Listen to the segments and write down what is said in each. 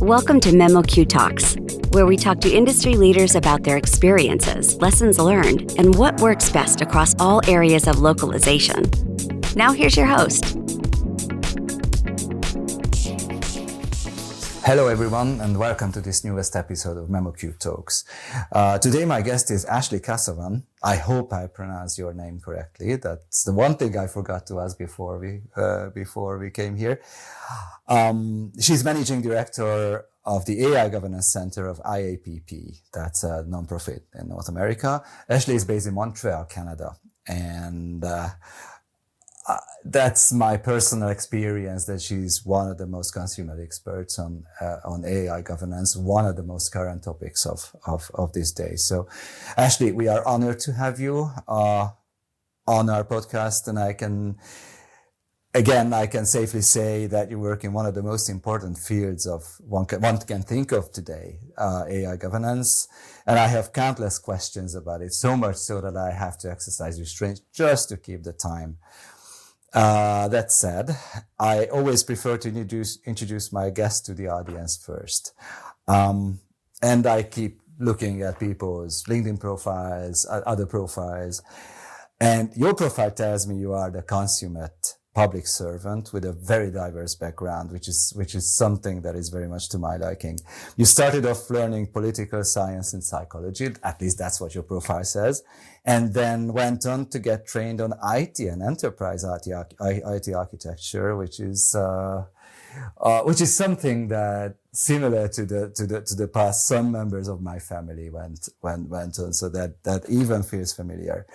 Welcome to memoQ Talks, where we talk to industry leaders about their experiences, lessons learned, and what works best across all areas of localization. Now here's your host. Hello everyone, and welcome to this newest episode of memoQ Talks. Today my guest is Ashley Casovan. I hope I pronounced your name correctly. That's the one thing I forgot to ask before we came here. She's managing director of the AI Governance Center of IAPP. That's a nonprofit in North America. Ashley is based in Montreal, Canada, and that's my personal experience that she's one of the most consumer experts on AI governance, one of the most current topics of this day. So, Ashley, we are honored to have you on our podcast, and I can safely say that you work in one of the most important fields of one can think of today, AI governance. And I have countless questions about it, so much so that I have to exercise restraint just to keep the time. That said, I always prefer to introduce my guests to the audience first. And I keep looking at people's LinkedIn profiles, other profiles. And your profile tells me you are the consummate public servant with a very diverse background, which is something that is very much to my liking. You started off learning political science and psychology, at least that's what your profile says, and then went on to get trained on IT and enterprise IT architecture, which is something that similar to the past some members of my family went on, so that even feels familiar.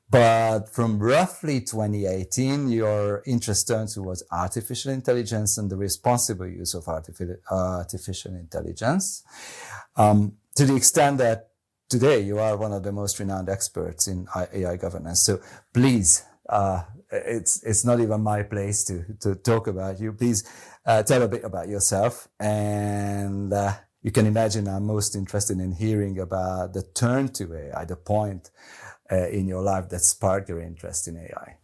But from roughly 2018, your interest turned towards artificial intelligence and the responsible use of artificial intelligence, to the extent that today you are one of the most renowned experts in AI governance. So please, it's not even my place to talk about you. Please tell a bit about yourself. And you can imagine I'm most interested in hearing about the turn to AI, the point in your life that sparked your interest in AI.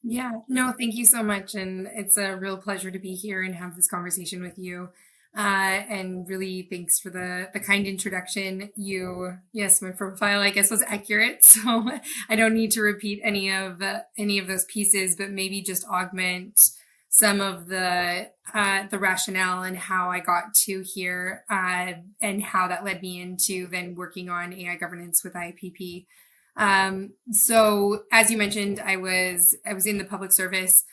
Yeah, no, thank you so much. And it's a real pleasure to be here and have this conversation with you. And really thanks for the kind introduction. Yes, my profile, I guess, was accurate. So I don't need to repeat any of those pieces, but maybe just augment some of the rationale and how I got to here, and how that led me into then working on AI governance with IAPP. So as you mentioned, I was in the public service.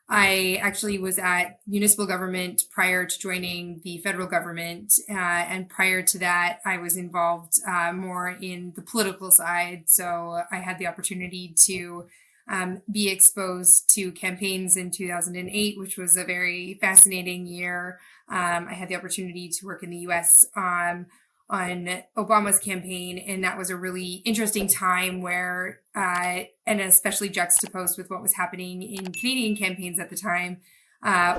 I actually was at municipal government prior to joining the federal government. And prior to that, I was involved more in the political side. So I had the opportunity to be exposed to campaigns in 2008, which was a very fascinating year. I had the opportunity to work in the US on Obama's campaign. And that was a really interesting time where, and especially juxtaposed with what was happening in Canadian campaigns at the time,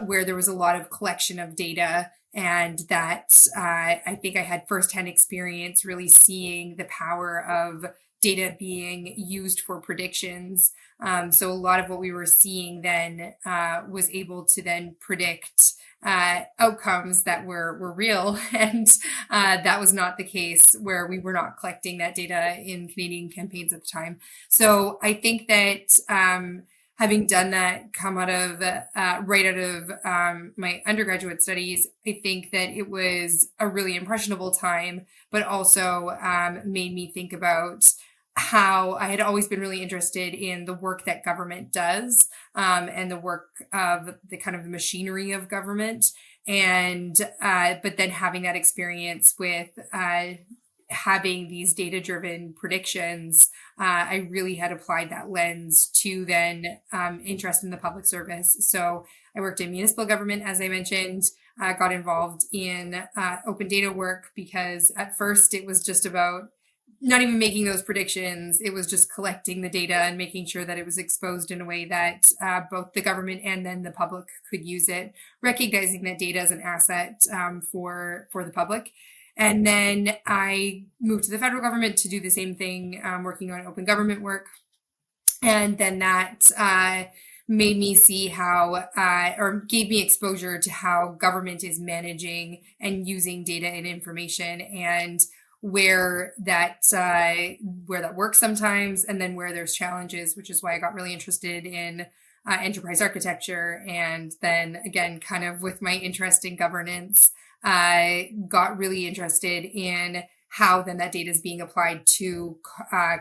where there was a lot of collection of data. And that I think I had firsthand experience really seeing the power of data being used for predictions. So a lot of what we were seeing then was able to then predict outcomes that were real. And that was not the case where we were not collecting that data in Canadian campaigns at the time. So I think that having done that, come out of right out of my undergraduate studies, I think that it was a really impressionable time, but also made me think about how I had always been really interested in the work that government does, and the work of the kind of the machinery of government. And, but then having that experience with having these data-driven predictions, I really had applied that lens to then interest in the public service. So I worked in municipal government, as I mentioned, got involved in open data work because at first it was just about not even making those predictions. It was just collecting the data and making sure that it was exposed in a way that both the government and then the public could use it, recognizing that data as an asset for the public. And then I moved to the federal government to do the same thing, working on open government work. And then that made me see how, or gave me exposure to how government is managing and using data and information, and where that works sometimes, and then where there's challenges, which is why I got really interested in enterprise architecture. And then again, kind of with my interest in governance, I got really interested in how then that data is being applied to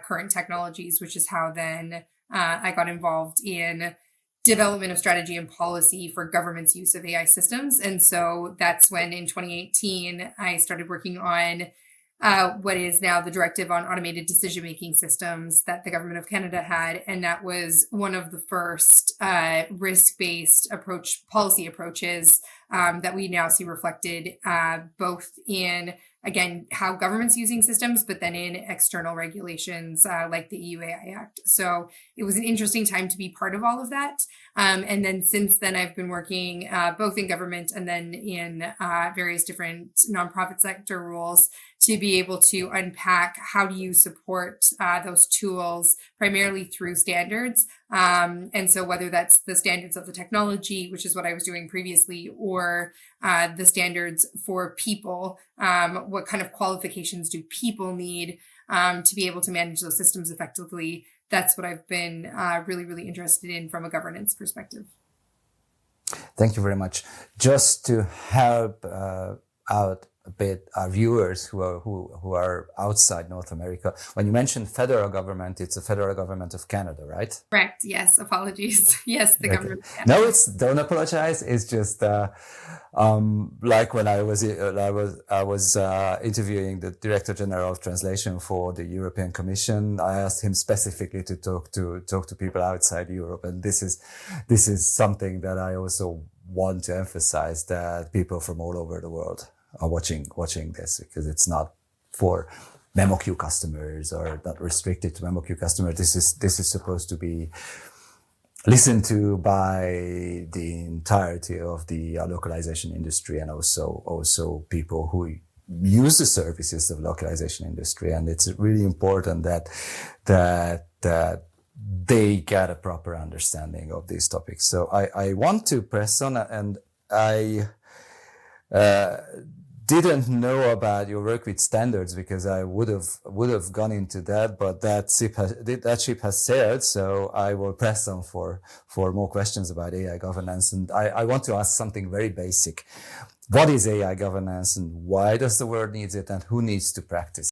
current technologies, which is how then I got involved in development of strategy and policy for government's use of AI systems. And so that's when in 2018, I started working on what is now the Directive on Automated Decision-Making Systems that the Government of Canada had. And that was one of the first risk-based policy approaches that we now see reflected both in, again, how government's using systems, but then in external regulations like the EU AI Act. So it was an interesting time to be part of all of that. And then since then, I've been working both in government and then in various different nonprofit sector roles to be able to unpack how do you support those tools primarily through standards. And so whether that's the standards of the technology, which is what I was doing previously, or the standards for people, what kind of qualifications do people need to be able to manage those systems effectively? That's what I've been really, really interested in from a governance perspective. Thank you very much. Just to help out a bit our viewers who are outside North America, when you mentioned federal government, it's the federal government of Canada, right? Correct. Yes. Apologies. Yes, the government of Canada. No, don't apologize. It's just like when I was interviewing the Director General of Translation for the European Commission, I asked him specifically to talk to people outside Europe, and this is something that I also want to emphasize, that people from all over the world are watching this, because it's not for memoQ customers or not restricted to memoQ customers. This is supposed to be listened to by the entirety of the localization industry, and also people who use the services of localization industry. And it's really important that they get a proper understanding of these topics. So I want to press on, and I didn't know about your work with standards, because I would have gone into that, but that ship has sailed. So I will press on for more questions about AI governance. And I want to ask something very basic. What is AI governance, and why does the world need it, and who needs to practice?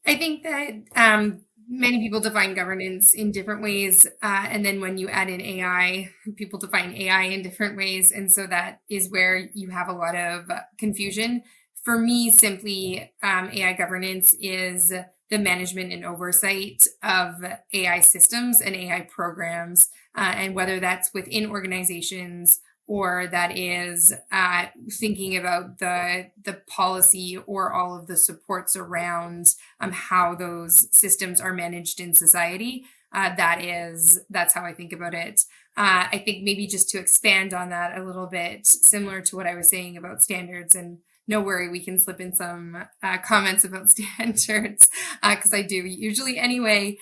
I think that many people define governance in different ways. And then when you add in AI, people define AI in different ways. And so that is where you have a lot of confusion. For me, simply, AI governance is the management and oversight of AI systems and AI programs, and whether that's within organizations, or that is thinking about the policy or all of the supports around how those systems are managed in society. That's how I think about it. I think maybe just to expand on that a little bit, similar to what I was saying about standards, and no worry, we can slip in some comments about standards, because I do usually anyway,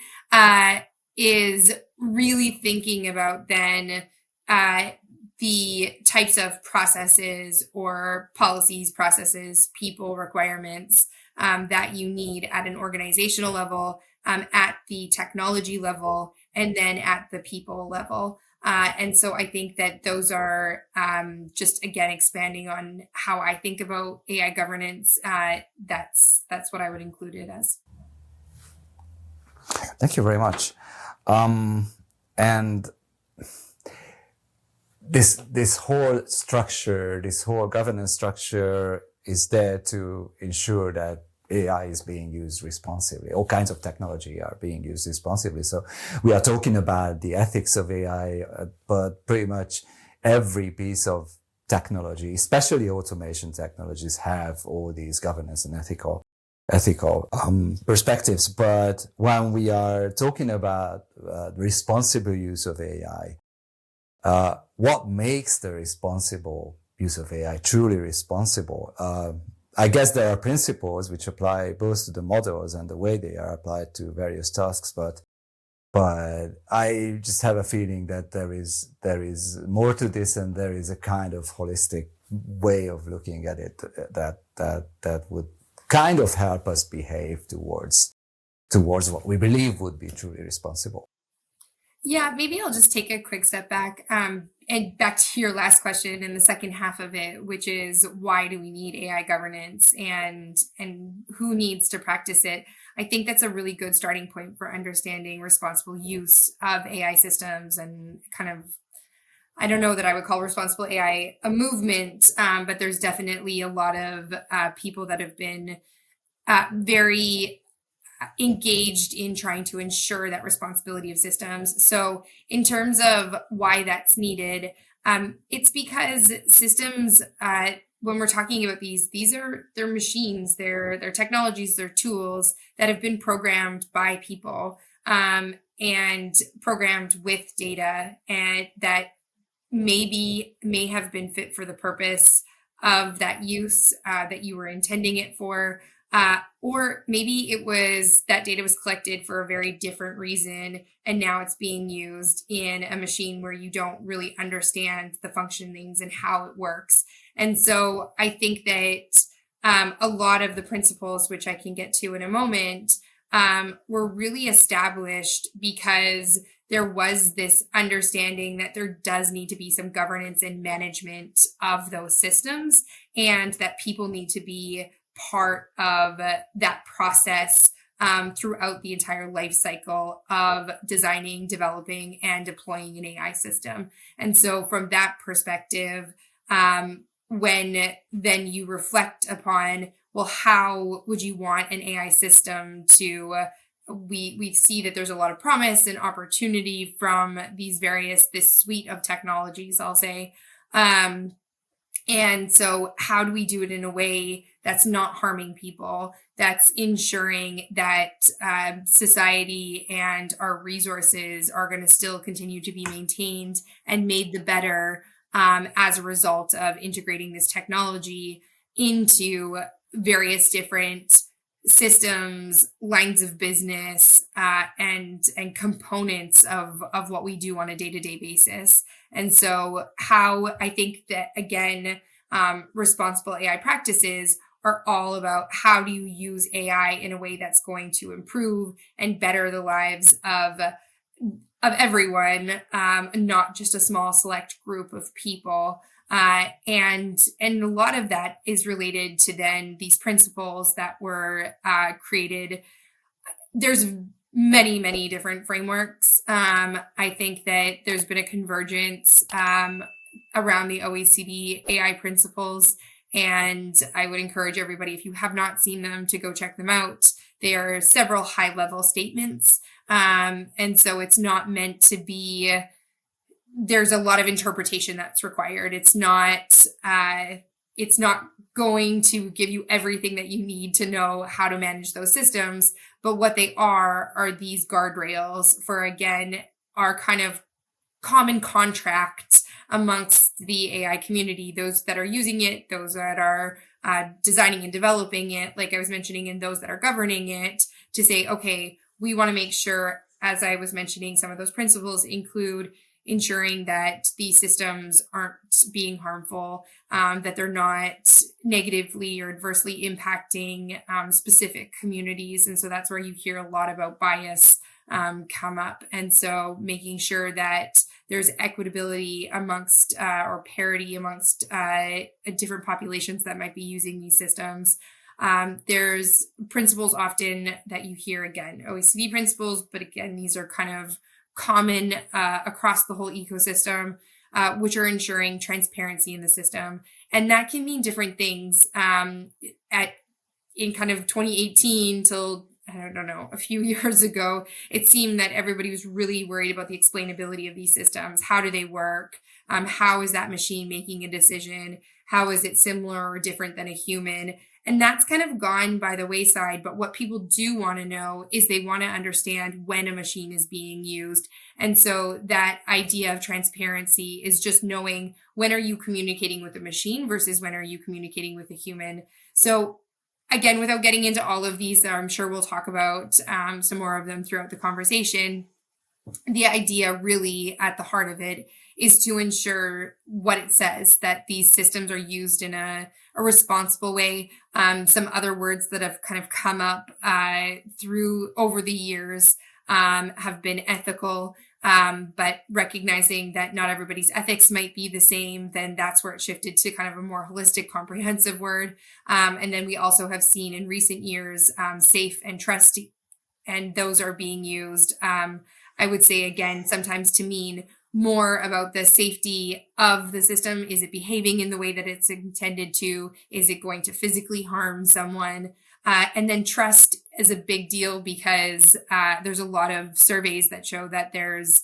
is really thinking about then the types of processes or policies, processes, people, requirements that you need at an organizational level, at the technology level, and then at the people level. And so I think that those are just, again, expanding on how I think about AI governance. That's what I would include it as. Thank you very much. And this whole structure, this whole governance structure is there to ensure that AI is being used responsibly. All kinds of technology are being used responsibly. So we are talking about the ethics of AI, but pretty much every piece of technology, especially automation technologies, have all these governance and ethical perspectives. But when we are talking about responsible use of AI, what makes the responsible use of AI truly responsible? I guess there are principles which apply both to the models and the way they are applied to various tasks, but But I just have a feeling that there is more to this, and there is a kind of holistic way of looking at it that would kind of help us behave towards what we believe would be truly responsible. Yeah, maybe I'll just take a quick step back, and back to your last question in the second half of it, which is why do we need AI governance and who needs to practice it? I think that's a really good starting point for understanding responsible use of AI systems and kind of, I don't know that I would call responsible AI a movement, but there's definitely a lot of people that have been very engaged in trying to ensure that responsibility of systems. So in terms of why that's needed, it's because systems, when we're talking about they're machines, they're technologies, they're tools that have been programmed by people, and programmed with data, and that may have been fit for the purpose of that use that you were intending it for. Or maybe that data was collected for a very different reason, and now it's being used in a machine where you don't really understand the functionings and how it works. And so I think that a lot of the principles, which I can get to in a moment, were really established because there was this understanding that there does need to be some governance and management of those systems, and that people need to be part of that process throughout the entire life cycle of designing, developing, and deploying an AI system. And so from that perspective, when then you reflect upon, well, how would you want an AI system to, we see that there's a lot of promise and opportunity from this suite of technologies, I'll say. And so how do we do it in a way that's not harming people, that's ensuring that society and our resources are going to still continue to be maintained and made the better as a result of integrating this technology into various different systems, lines of business, and components of what we do on a day-to-day basis. And so how I think that, again, responsible AI practices are all about how do you use AI in a way that's going to improve and better the lives of everyone, not just a small select group of people. And a lot of that is related to then these principles that were created. There's many, many different frameworks. I think that there's been a convergence around the OECD AI principles, and I would encourage everybody, if you have not seen them, to go check them out. There are several high-level statements, and so it's not meant to be. There's a lot of interpretation that's required. It's not going to give you everything that you need to know how to manage those systems. But what they are these guardrails for, again, our kind of common contract amongst the AI community, those that are using it, those that are designing and developing it, like I was mentioning, and those that are governing it, to say, okay, we want to make sure, as I was mentioning, some of those principles include ensuring that these systems aren't being harmful, that they're not negatively or adversely impacting specific communities. And so that's where you hear a lot about bias come up. And so making sure that there's equitability amongst or parity amongst different populations that might be using these systems. There's principles often that you hear, again, OECD principles, but again, these are kind of common across the whole ecosystem, which are ensuring transparency in the system. And that can mean different things. In kind of 2018 till, I don't know, a few years ago, it seemed that everybody was really worried about the explainability of these systems. How do they work? How is that machine making a decision? How is it similar or different than a human? And that's kind of gone by the wayside. But what people do want to know is they want to understand when a machine is being used. And so that idea of transparency is just knowing, when are you communicating with a machine versus when are you communicating with a human? So again, without getting into all of these, I'm sure we'll talk about some more of them throughout the conversation. the idea really at the heart of it is to ensure what it says, that these systems are used in a responsible way. Some other words that have kind of come up through over the years have been ethical, but recognizing that not everybody's ethics might be the same, then that's where it shifted to kind of a more holistic, comprehensive word. And then we also have seen in recent years safe and trusty, and those are being used. I would say, again, sometimes to mean more about the safety of the system. Is it behaving in the way that it's intended to? Is it going to physically harm someone? And then trust is a big deal because there's a lot of surveys that show that there's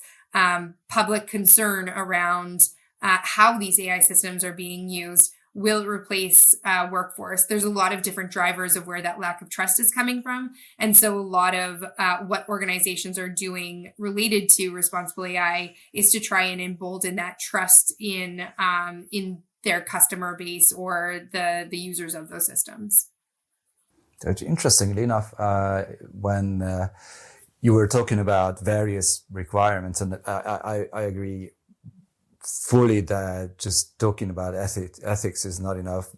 public concern around how these AI systems are being used. Will it replace workforce? There's a lot of different drivers of where that lack of trust is coming from. And so a lot of what organizations are doing related to responsible AI is to try and embolden that trust in their customer base or the users of those systems. Interestingly enough, when you were talking about various requirements, and I agree fully that just talking about ethics is not enough.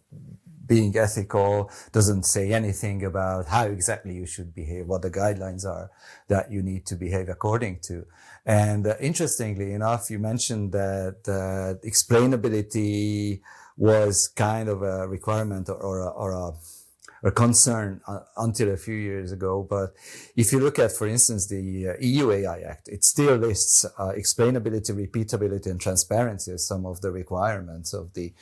Being ethical doesn't say anything about how exactly you should behave, what the guidelines are that you need to behave according to. And interestingly enough, you mentioned that explainability was kind of a requirement or a concern until a few years ago. But if you look at, for instance, the EU AI Act, it still lists explainability, repeatability, and transparency as some of the requirements of the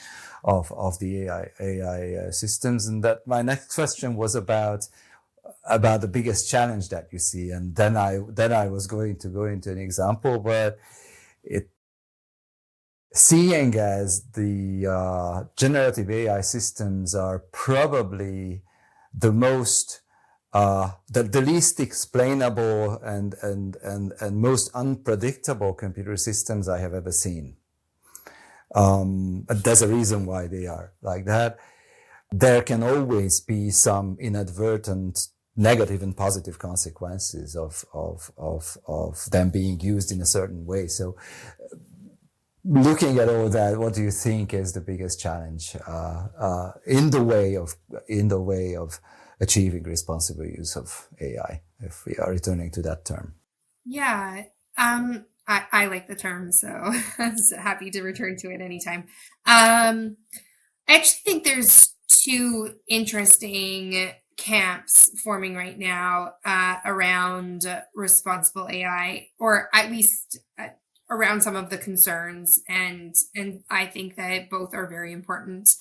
AI systems. And that my next question was about the biggest challenge that you see. And then I was going to go into an example, but seeing as the generative AI systems are probably the most the least explainable and most unpredictable computer systems I have ever seen. But there's a reason why they are like that. There can always be some inadvertent negative and positive consequences of them being used in a certain way. So looking at all that, what do you think is the biggest challenge in the way of achieving responsible use of AI, if we are returning to that term? Yeah, I like the term, so I'm happy to return to it anytime. I actually think there's two interesting camps forming right now around responsible AI, or at least around some of the concerns, and I think that both are very important.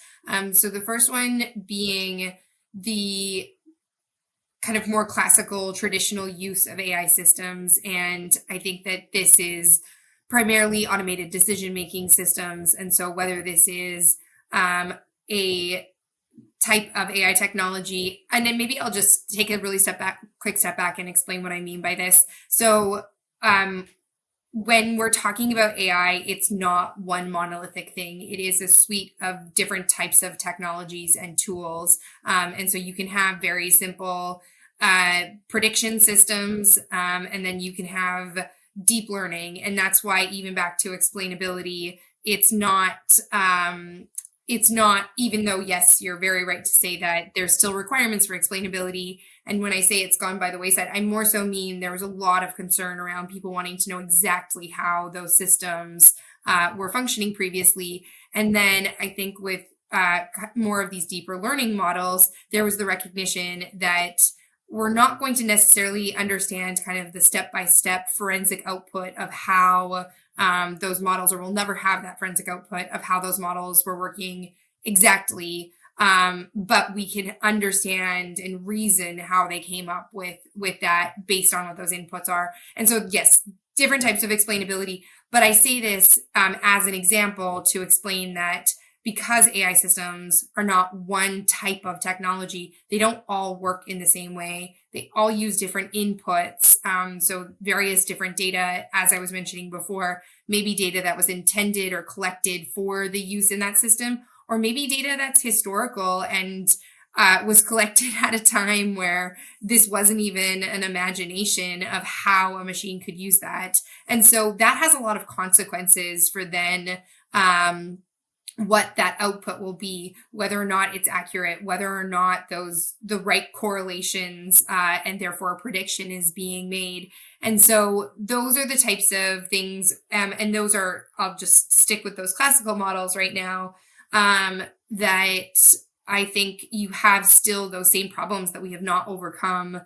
So the first one being the kind of more classical, traditional use of AI systems, and I think that this is primarily automated decision-making systems. And so whether this is a type of AI technology, and then maybe I'll just take a really quick step back and explain what I mean by this. So when we're talking about AI, it's not one monolithic thing. It is a suite of different types of technologies and tools. And so you can have very simple prediction systems, and then you can have deep learning. And that's why, even back to explainability, it's not, even though, yes, you're very right to say that there's still requirements for explainability. And when I say it's gone by the wayside, I more so mean there was a lot of concern around people wanting to know exactly how those systems were functioning previously. And then I think with more of these deeper learning models, there was the recognition that we're not going to necessarily understand kind of the step-by-step forensic output of how those models, or we'll never have that forensic output of how those models were working exactly. But we can understand and reason how they came up with that based on what those inputs are. And so, yes, different types of explainability. But I say this as an example to explain that because AI systems are not one type of technology, they don't all work in the same way. They all use different inputs. So various different data, as I was mentioning before, maybe data that was intended or collected for the use in that system, or maybe data that's historical and was collected at a time where this wasn't even an imagination of how a machine could use that. And so that has a lot of consequences for then what that output will be, whether or not it's accurate, whether or not the right correlations and therefore a prediction is being made. And so those are the types of things, and those are, I'll just stick with those classical models right now, that I think you have still those same problems that we have not overcome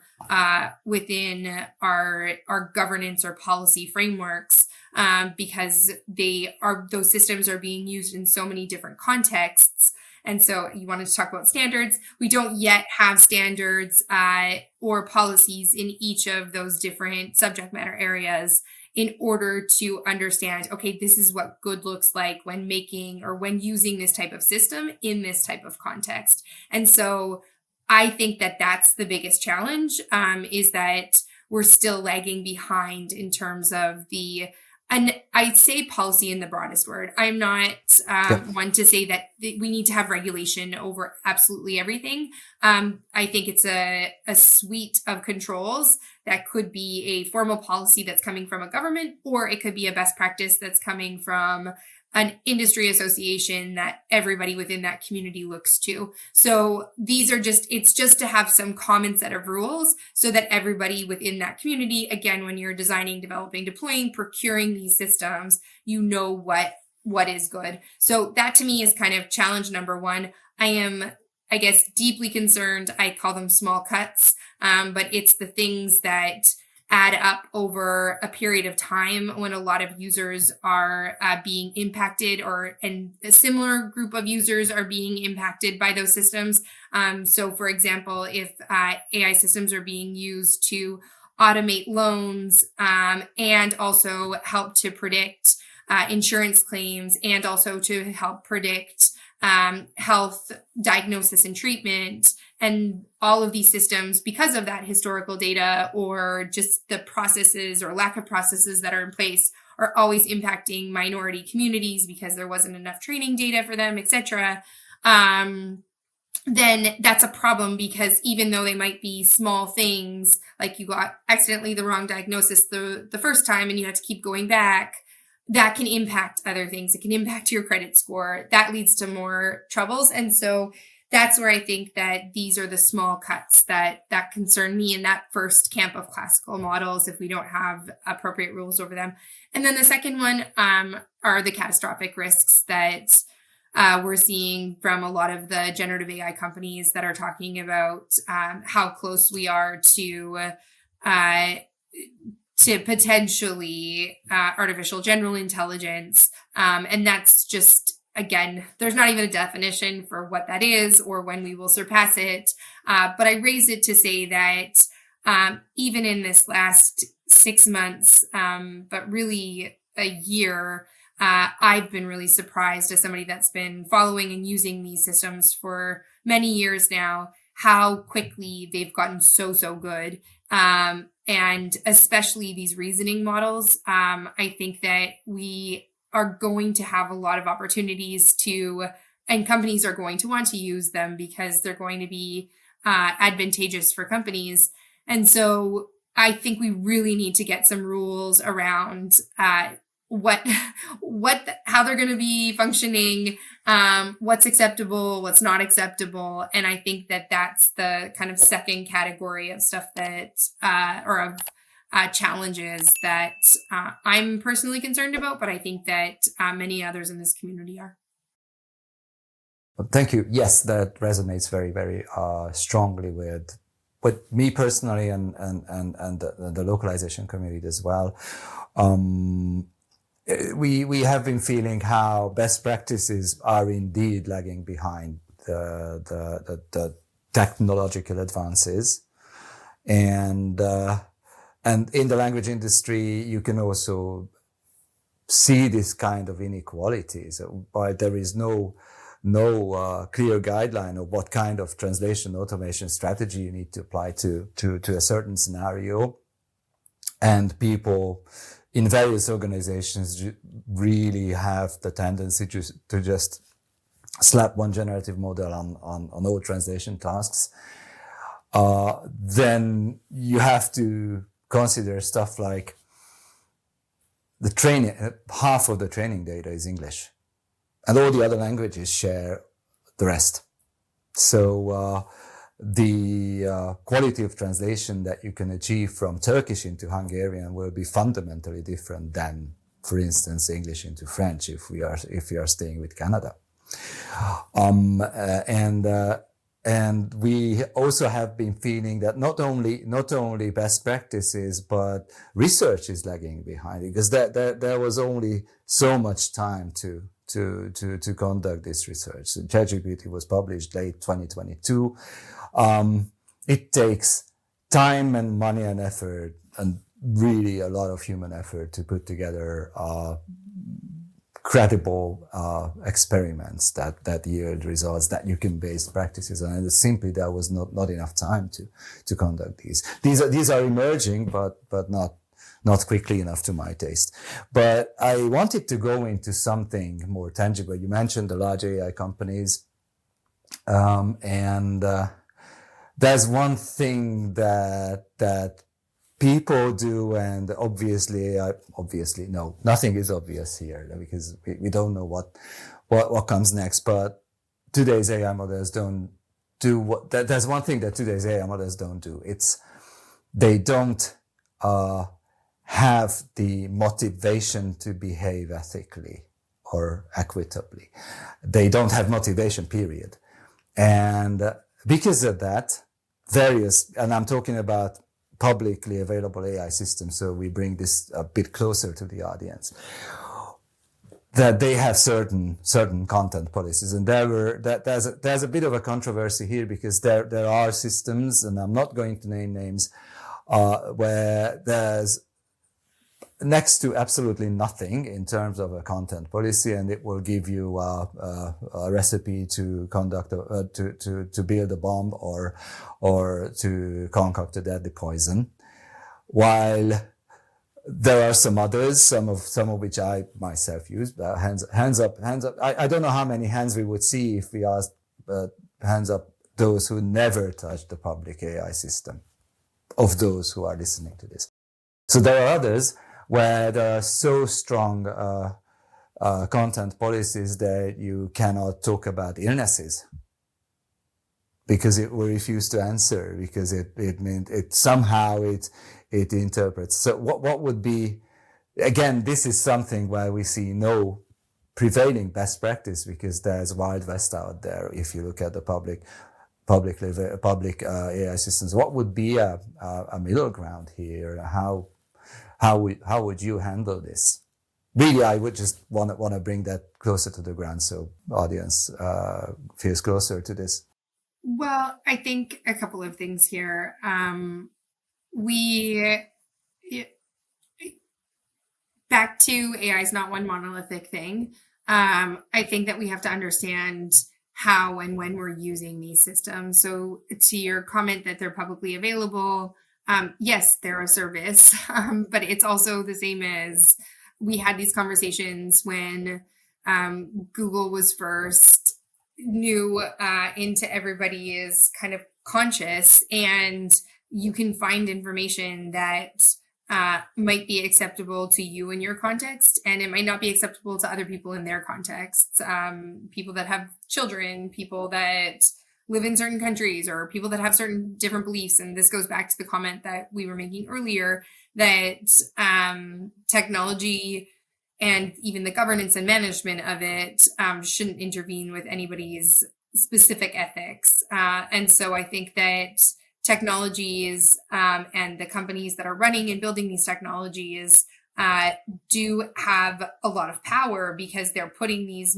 within our governance or policy frameworks, because those systems are being used in so many different contexts. And so you wanted to talk about standards. We don't yet have standards or policies in each of those different subject matter areas in order to understand, okay, this is what good looks like when making or when using this type of system in this type of context. And so I think that that's the biggest challenge, is that we're still lagging behind in terms of and I'd say policy in the broadest word. I'm not one to say that we need to have regulation over absolutely everything. I think it's a suite of controls that could be a formal policy that's coming from a government, or it could be a best practice that's coming from an industry association that everybody within that community looks to. So it's just to have some common set of rules so that everybody within that community, again, when you're designing, developing, deploying, procuring these systems, you know what is good. So that to me is kind of challenge number one. I am, I guess, deeply concerned. I call them small cuts, but it's the things that add up over a period of time when a lot of users are being impacted, and a similar group of users are being impacted by those systems. So for example, if AI systems are being used to automate loans and also help to predict insurance claims, and also to help predict health diagnosis and treatment, and all of these systems, because of that historical data or just the processes or lack of processes that are in place, are always impacting minority communities because there wasn't enough training data for them, etc. Then that's a problem, because even though they might be small things, like you got accidentally the wrong diagnosis the first time and you have to keep going back, that can impact other things. It can impact your credit score. That leads to more troubles. And so that's where I think that these are the small cuts that concern me in that first camp of classical models, if we don't have appropriate rules over them. And then the second one are the catastrophic risks that we're seeing from a lot of the generative AI companies that are talking about how close we are to potentially artificial general intelligence. And that's just, again, there's not even a definition for what that is or when we will surpass it. But I raise it to say that even in this last 6 months, but really a year, I've been really surprised, as somebody that's been following and using these systems for many years now, how quickly they've gotten so good. And especially these reasoning models, I think that we are going to have a lot of opportunities and companies are going to want to use them because they're going to be advantageous for companies. And so I think we really need to get some rules around how they're going to be functioning, what's acceptable, what's not acceptable. And I think that that's the kind of second category of stuff that, or of challenges that I'm personally concerned about, but I think that many others in this community are. Thank you. Yes, that resonates very, very strongly with me personally and the localization community as well. We have been feeling how best practices are indeed lagging behind the technological advances, and in the language industry, you can also see this kind of inequalities. While there is no clear guideline of what kind of translation automation strategy you need to apply to a certain scenario, and people in various organizations really have the tendency to just slap one generative model on all translation tasks, then you have to consider stuff like the training, half of the training data is English, and all the other languages share the rest. So the quality of translation that you can achieve from Turkish into Hungarian will be fundamentally different than, for instance, English into French if we are staying with Canada. And we also have been feeling that not only best practices, but research is lagging behind, because there was only so much time to conduct this research. So ChatGPT was published late 2022. It takes time and money and effort, and really a lot of human effort, to put together credible experiments that yield results that you can base practices on. And simply there was not enough time to conduct these. These are emerging, but not quickly enough to my taste. But I wanted to go into something more tangible. You mentioned the large AI companies, and there's one thing that people do, and obviously no, nothing is obvious here, because we don't know what comes next. But today's AI models don't do what. There's one thing that today's AI models don't do. They don't have the motivation to behave ethically or equitably. They don't have motivation, period. And because of that, and I'm talking about publicly available AI systems, so we bring this a bit closer to the audience, that they have certain content policies. And there's a bit of a controversy here, because there are systems, and I'm not going to name names, where there's next to absolutely nothing in terms of a content policy, and it will give you a recipe to conduct to build a bomb or to concoct a deadly poison. While there are some others, some of which I myself use. Hands up. I don't know how many hands we would see if we asked hands up those who never touched the public AI system, of those who are listening to this. So there are others where there are so strong content policies that you cannot talk about illnesses, because it will refuse to answer, because it somehow interprets. So what would be, again, this is something where we see no prevailing best practice, because there's Wild West out there. If you look at the public AI systems, what would be a middle ground here? How would you handle this? Really, I would just want to bring that closer to the ground, so audience feels closer to this. Well, I think a couple of things here. Back to AI is not one monolithic thing. I think that we have to understand how and when we're using these systems. So to your comment that they're publicly available, yes, they're a service, but it's also the same as we had these conversations when Google was first new into everybody's kind of conscious, and you can find information that might be acceptable to you in your context, and it might not be acceptable to other people in their contexts. People that have children, people that live in certain countries, or people that have certain different beliefs. And this goes back to the comment that we were making earlier, that technology and even the governance and management of it shouldn't intervene with anybody's specific ethics. And so I think that technologies and the companies that are running and building these technologies do have a lot of power, because they're putting these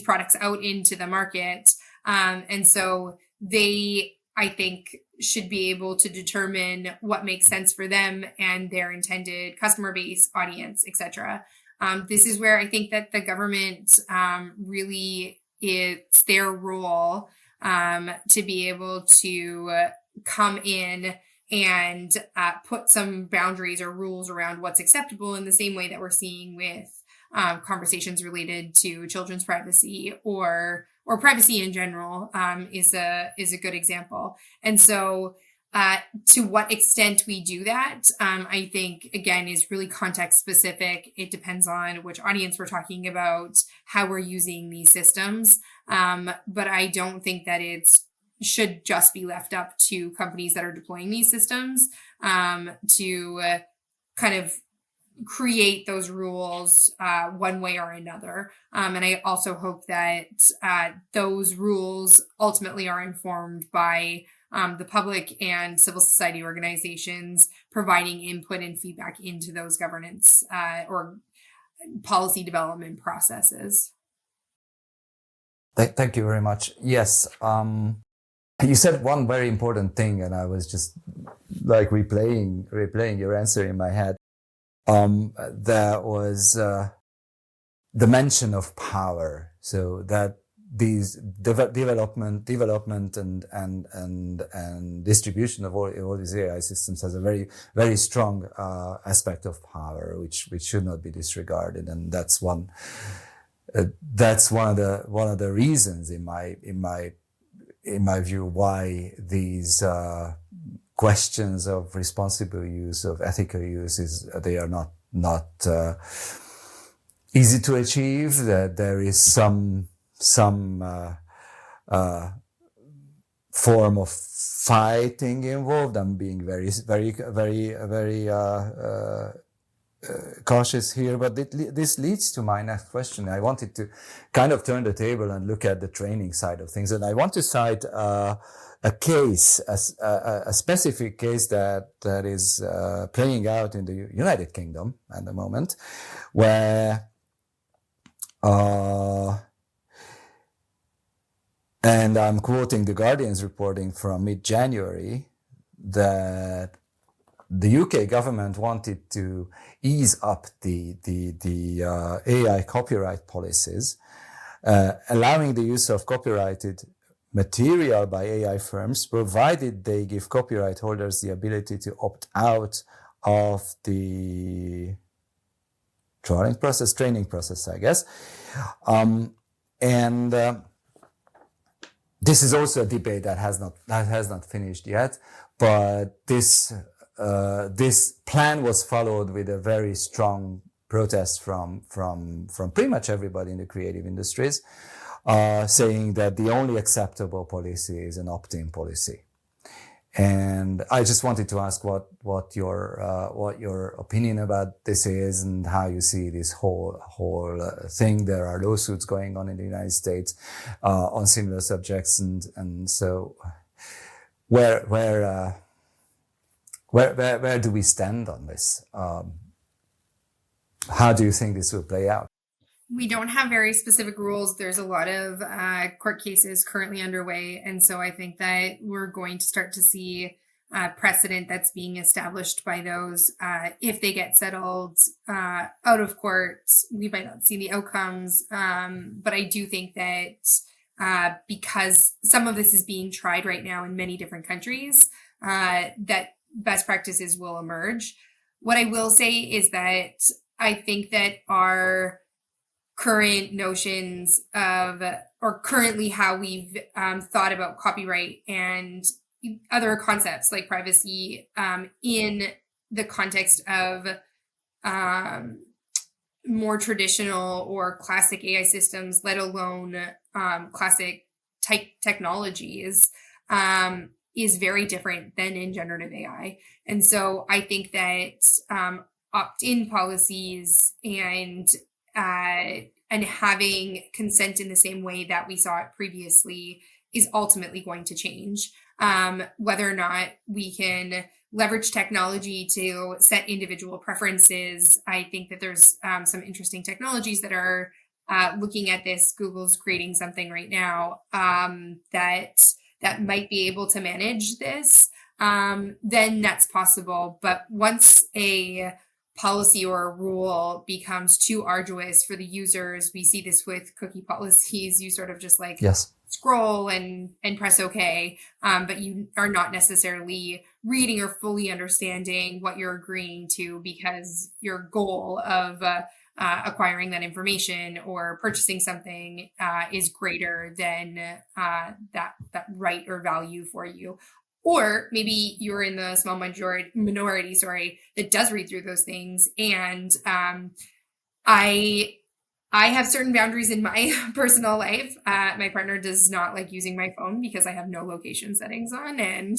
products out into the market. And so they, I think, should be able to determine what makes sense for them and their intended customer base, audience, etc. This is where I think that the government really, it's their role to be able to come in and put some boundaries or rules around what's acceptable, in the same way that we're seeing with conversations related to children's privacy or privacy in general is a good example. And so to what extent we do that, I think, again, is really context specific. It depends on which audience we're talking about, how we're using these systems. But I don't think that should just be left up to companies that are deploying these systems to kind of create those rules one way or another. And I also hope that those rules ultimately are informed by the public and civil society organizations providing input and feedback into those governance or policy development processes. Thank you very much. Yes. You said one very important thing, and I was just like replaying your answer in my head. That was the mention of power. So that these development and distribution of all these AI systems has a very, very strong aspect of power, which should not be disregarded. And that's one of the reasons in my view why these questions of responsible use, of ethical use, they are not easy to achieve. That there is some form of fighting involved. I'm being very cautious here, but this leads to my next question. I wanted to kind of turn the table and look at the training side of things, and I want to cite a case, a specific case that is playing out in the United Kingdom at the moment, where and I'm quoting the Guardian's reporting from mid-January, that the UK government wanted to ease up the AI copyright policies, allowing the use of copyrighted material by AI firms, provided they give copyright holders the ability to opt out of the training process, I guess. This is also a debate that has not finished yet, but this plan was followed with a very strong protest from pretty much everybody in the creative industries, saying that the only acceptable policy is an opt-in policy. And I just wanted to ask what your opinion about this is, and how you see this whole thing. There are lawsuits going on in the United States on similar subjects, and so where do we stand on this? How do you think this will play out? We don't have very specific rules. There's a lot of court cases currently underway. And so I think that we're going to start to see precedent that's being established by those. If they get settled out of court, we might not see the outcomes. But I do think that because some of this is being tried right now in many different countries, that best practices will emerge. What I will say is that I think that our current notions of, or currently how we've thought about copyright and other concepts like privacy in the context of more traditional or classic AI systems, let alone classic technologies, is very different than in generative AI. And so I think that opt-in policies and having consent in the same way that we saw it previously is ultimately going to change. Whether or not we can leverage technology to set individual preferences, I think that there's some interesting technologies that are looking at this. Google's creating something right now that might be able to manage this. Then that's possible. But once a policy or a rule becomes too arduous for the users, we see this with cookie policies. You sort of just scroll and press OK, but you are not necessarily reading or fully understanding what you're agreeing to, because your goal of acquiring that information or purchasing something is greater than that right or value for you. Or maybe you're in the small minority, that does read through those things. And I have certain boundaries in my personal life. My partner does not like using my phone because I have no location settings on, and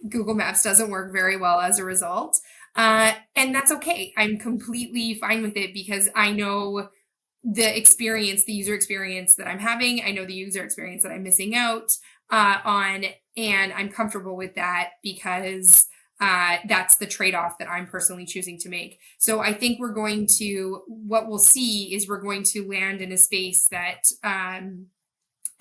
Google Maps doesn't work very well as a result. And that's okay. I'm completely fine with it because I know the user experience that I'm having. I know the user experience that I'm missing out on, and I'm comfortable with that because that's the trade-off that I'm personally choosing to make. So I think what we'll see is we're going to land in a space that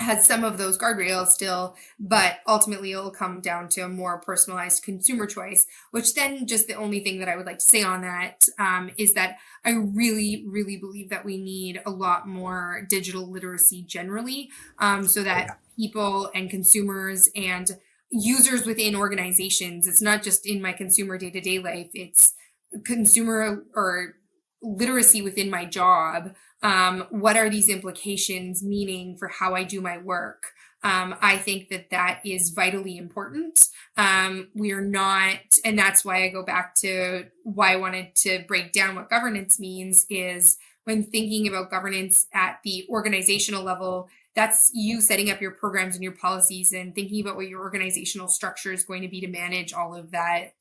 has some of those guardrails still, but ultimately it'll come down to a more personalized consumer choice, which then just the only thing that I would like to say on that is that I really, really believe that we need a lot more digital literacy generally, so that people and consumers and users within organizations, it's not just in my consumer day-to-day life, it's consumer or literacy within my job. What are these implications meaning for how I do my work? I think that is vitally important. We are not, and that's why I go back to why I wanted to break down what governance means is when thinking about governance at the organizational level, that's you setting up your programs and your policies and thinking about what your organizational structure is going to be to manage all of that,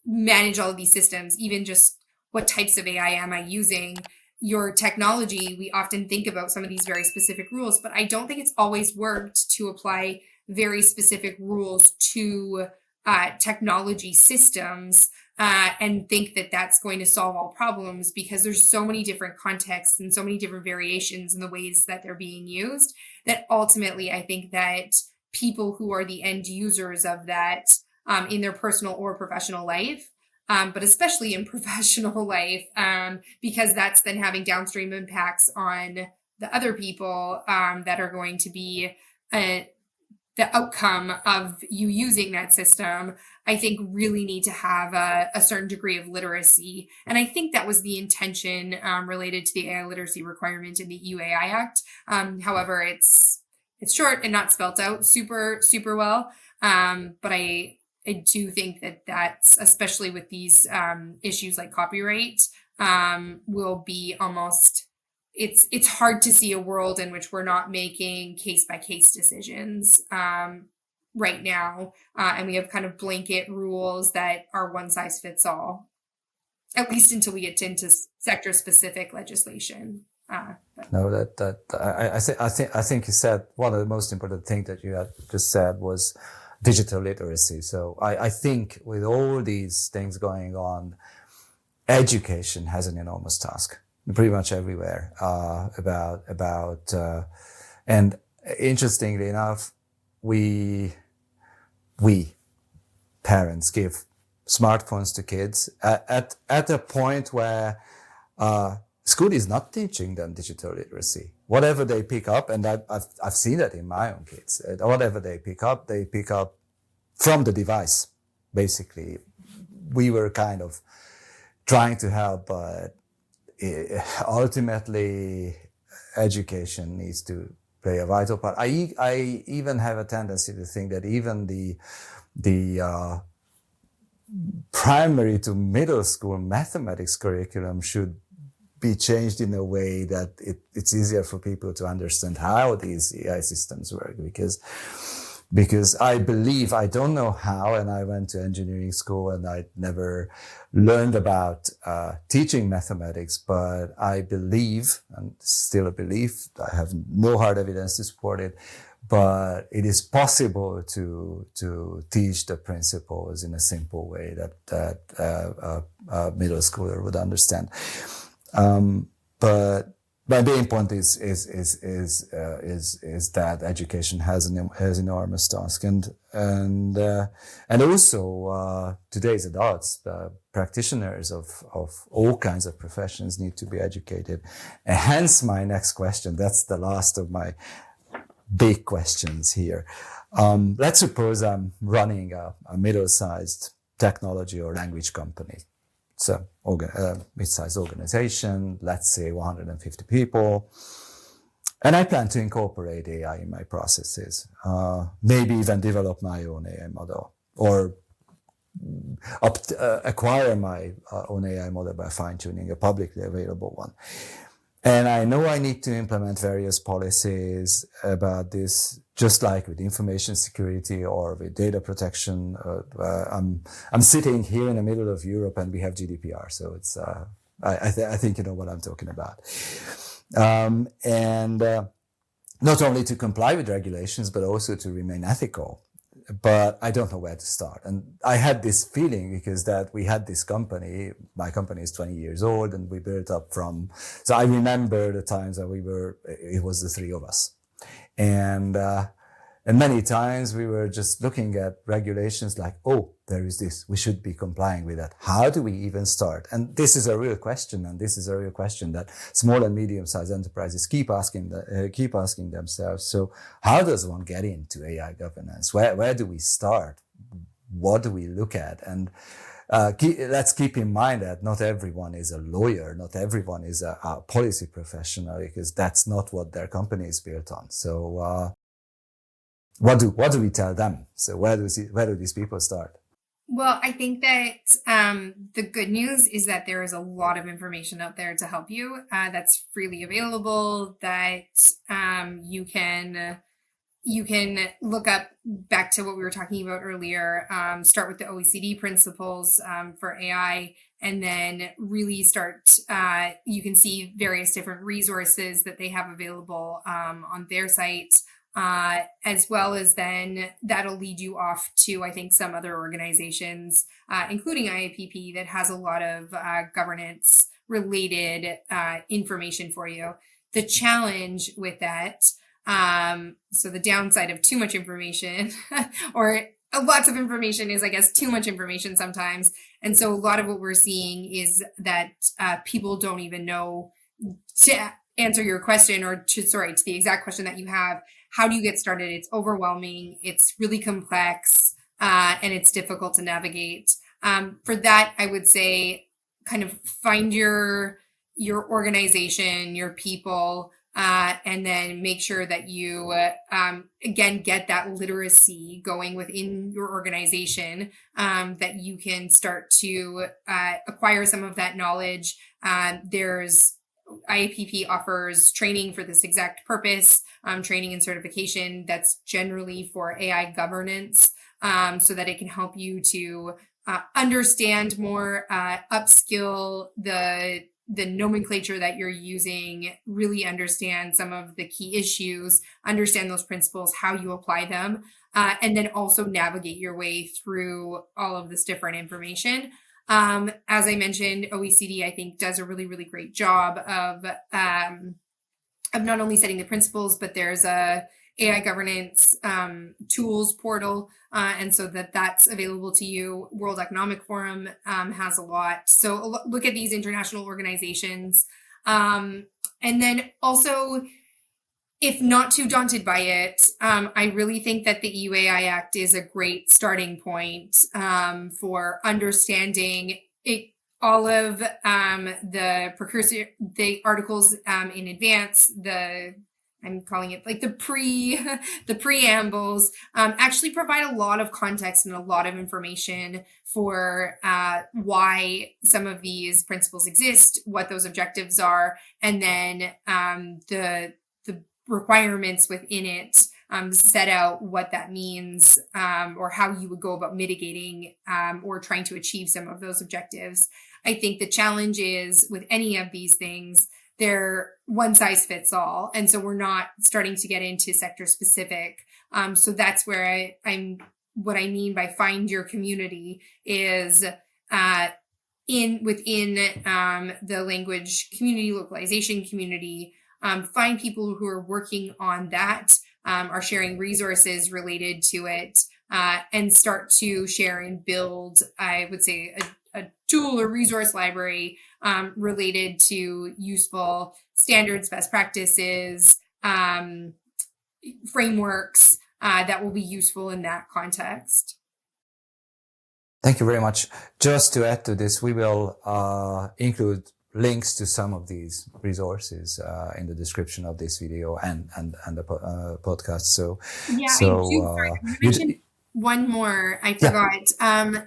manage all of these systems, even just what types of AI am I using? Your technology, we often think about some of these very specific rules, but I don't think it's always worked to apply very specific rules to technology systems and think that that's going to solve all problems because there's so many different contexts and so many different variations in the ways that they're being used that ultimately I think that people who are the end users of that in their personal or professional life, but especially in professional life, because that's then having downstream impacts on the other people that are going to be the outcome of you using that system, I think really need to have a certain degree of literacy. And I think that was the intention related to the AI literacy requirement in the EU AI Act. However, it's short and not spelt out super, super well. But I do think that that's, especially with these issues like copyright, will be almost, it's hard to see a world in which we're not making case-by-case decisions right now. And we have kind of blanket rules that are one size fits all, at least until we get into sector-specific legislation. No, I think you said one of the most important things that you had just said was digital literacy. So I think with all these things going on, education has an enormous task, pretty much everywhere, and interestingly enough, we parents give smartphones to kids at a point where school is not teaching them digital literacy. Whatever they pick up, and I've seen that in my own kids, whatever they pick up from the device. Basically, we were kind of trying to help, but ultimately education needs to play a vital part. I even have a tendency to think that even the primary to middle school mathematics curriculum should be changed in a way that it's easier for people to understand how these AI systems work, because I believe, I don't know how, and I went to engineering school and I never learned about teaching mathematics, but I believe, and still a belief, I have no hard evidence to support it, but it is possible to teach the principles in a simple way that a middle schooler would understand. But my main point is that education has enormous task, and also today's adults, the practitioners of all kinds of professions need to be educated. And hence my next question. That's the last of my big questions here. Let's suppose I'm running a middle-sized technology or language company. It's a mid-sized organization, let's say 150 people. And I plan to incorporate AI in my processes, maybe even develop my own AI model or acquire my own AI model by fine-tuning a publicly available one. And I know I need to implement various policies about this, just like with information security or with data protection. I'm sitting here in the middle of Europe and we have GDPR, so it's I think you know what I'm talking about. Not only to comply with regulations, but also to remain ethical. But I don't know where to start. And I had this feeling because that we had this company, my company is 20 years old and we built up from, so I remember the times that it was the three of us. And many times we were just looking at regulations like, oh, there is this, we should be complying with that. How do we even start? And this is a real question. And this is a real question that small and medium-sized enterprises keep asking themselves. So how does one get into AI governance? Where do we start? What do we look at? And let's keep in mind that not everyone is a lawyer. Not everyone is a policy professional, because that's not what their company is built on. So, what do we tell them? So where do these people start? Well, I think that the good news is that there is a lot of information out there to help you that's freely available, that you can look up, back to what we were talking about earlier, start with the OECD principles for AI, and then really start, you can see various different resources that they have available on their site. As well as then that'll lead you off to, I think, some other organizations, including IAPP, that has a lot of governance related information for you. The challenge with that, so the downside of too much information or lots of information is, I guess, too much information sometimes. And so a lot of what we're seeing is that people don't even know to answer your question, or to the exact question that you have. How do you get started? It's overwhelming. It's really complex, and it's difficult to navigate. For that, I would say kind of find your organization, your people, and then make sure that you, again, get that literacy going within your organization, that you can start to acquire some of that knowledge. IAPP offers training for this exact purpose, training and certification that's generally for AI governance, so that it can help you to understand more, upskill the nomenclature that you're using, really understand some of the key issues, understand those principles, how you apply them, and then also navigate your way through all of this different information. As I mentioned, OECD, I think, does a really, really great job of not only setting the principles, but there's a AI governance tools portal, and so that's available to you. World Economic Forum has a lot. So look at these international organizations, and then also, if not too daunted by it, I really think that the EU AI Act is a great starting point for understanding it, all of the articles in advance, I'm calling it like the preambles, actually provide a lot of context and a lot of information for why some of these principles exist, what those objectives are, and then the requirements within it set out what that means, or how you would go about mitigating or trying to achieve some of those objectives. I think the challenge is with any of these things, they're one size fits all. And so we're not starting to get into sector specific. So that's where what I mean by find your community is within the language community, localization community, find people who are working on that, are sharing resources related to it, and start to share and build, I would say, a tool or resource library related to useful standards, best practices, frameworks that will be useful in that context. Thank you very much. Just to add to this, we will include links to some of these resources in the description of this video and the podcast. So, Yeah, so I do. Sorry, I'm gonna mention one more. I forgot.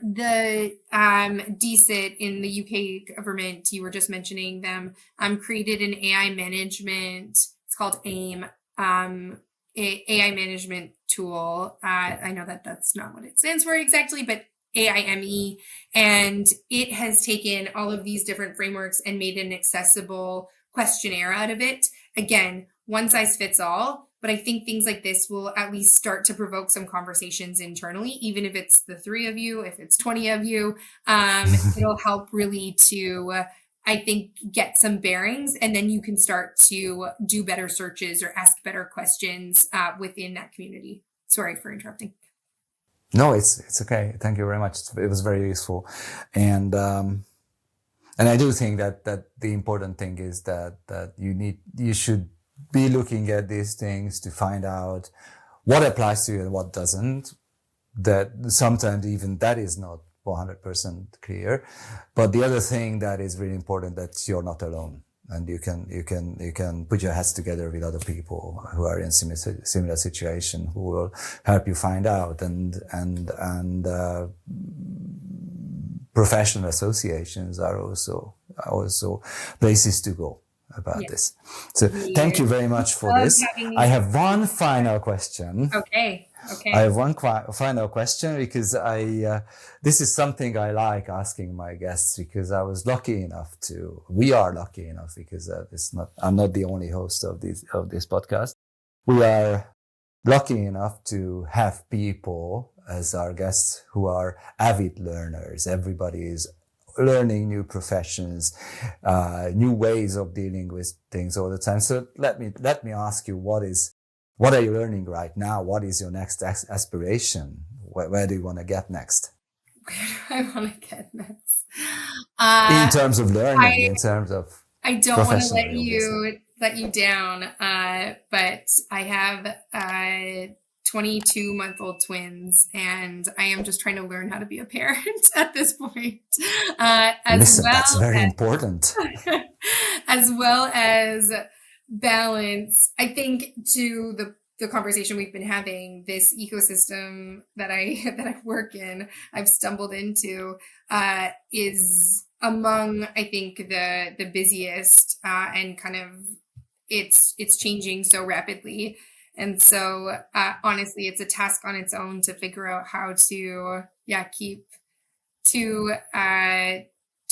The DSIT in the UK government, you were just mentioning them, created an AI management. It's called AIM, AI management tool. I know that that's not what it stands for exactly, but AIME, and it has taken all of these different frameworks and made an accessible questionnaire out of it. Again, one size fits all, but I think things like this will at least start to provoke some conversations internally, even if it's the 3 of you, if it's 20 of you. It'll help really to, I think, get some bearings, and then you can start to do better searches or ask better questions within that community. Sorry for interrupting. No, it's okay. Thank you very much. It was very useful, and I do think that the important thing is that you should be looking at these things to find out what applies to you and what doesn't. That sometimes even that is not 100% clear, but the other thing that is really important, that you're not alone. And you can put your heads together with other people who are in similar situation, who will help you find out, and professional associations are also places to go about this. So thank you very much for this. I have one final question. Okay. I have one final question, because this is something I like asking my guests, because we are lucky enough, because I'm not the only host of this podcast. We are lucky enough to have people as our guests who are avid learners. Everybody is learning new professions, new ways of dealing with things all the time. So let me ask you, what are you learning right now? What is your next aspiration? Where do you want to get next? Where do I want to get next? In terms of learning, in terms of I don't want to let you down, but I have 22-month-old twins, and I am just trying to learn how to be a parent at this point. That's very important. As well as balance, I think, to the conversation we've been having, this ecosystem that I work in, I've stumbled into, is among, I think, the busiest, and kind of it's changing so rapidly. And so, honestly, it's a task on its own to figure out how to, keep 2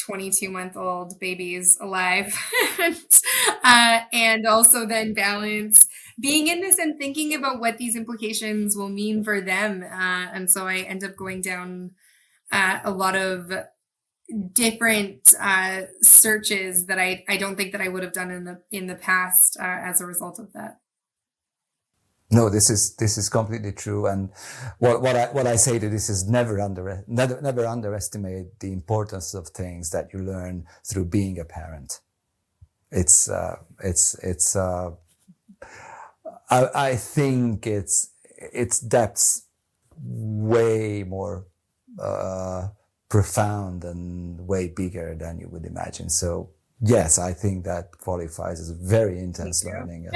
22-month-old babies alive, and also then balance being in this and thinking about what these implications will mean for them. And so I end up going down a lot of different searches that I don't think that I would have done in the past as a result of that. No, this is completely true, and what I say to this is never underestimate the importance of things that you learn through being a parent. I think its depths way more profound and way bigger than you would imagine. So yes, I think that qualifies as very intense learning.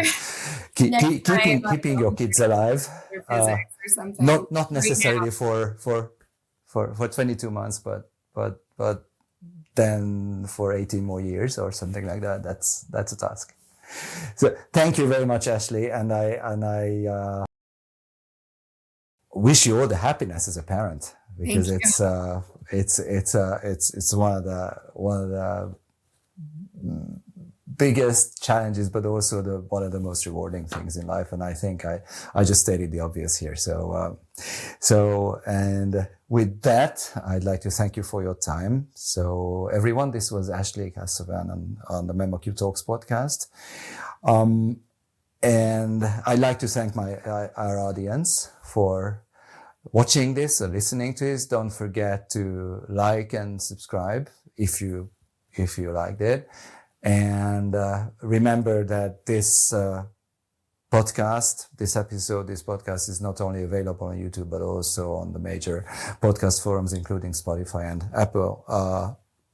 Keeping your kids alive, not necessarily for 22 months, but then for 18 more years or something like that. That's a task. So thank you very much, Ashley, and I wish you all the happiness as a parent, because it's one of the biggest challenges, but also one of the most rewarding things in life. And I think I just stated the obvious here. So and with that, I'd like to thank you for your time. So everyone, this was Ashley Casovan on the memoQ Talks podcast. And I'd like to thank our audience for watching this or listening to this. Don't forget to like and subscribe if you liked it. And remember that this podcast. This podcast is not only available on YouTube, but also on the major podcast forums, including Spotify and Apple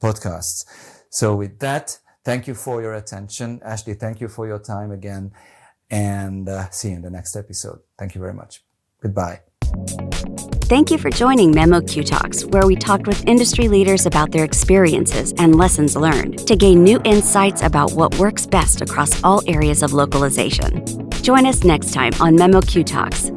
podcasts. So with that, thank you for your attention. Ashley, thank you for your time again. And see you in the next episode. Thank you very much. Goodbye. Thank you for joining memoQ Talks, where we talked with industry leaders about their experiences and lessons learned to gain new insights about what works best across all areas of localization. Join us next time on memoQ Talks.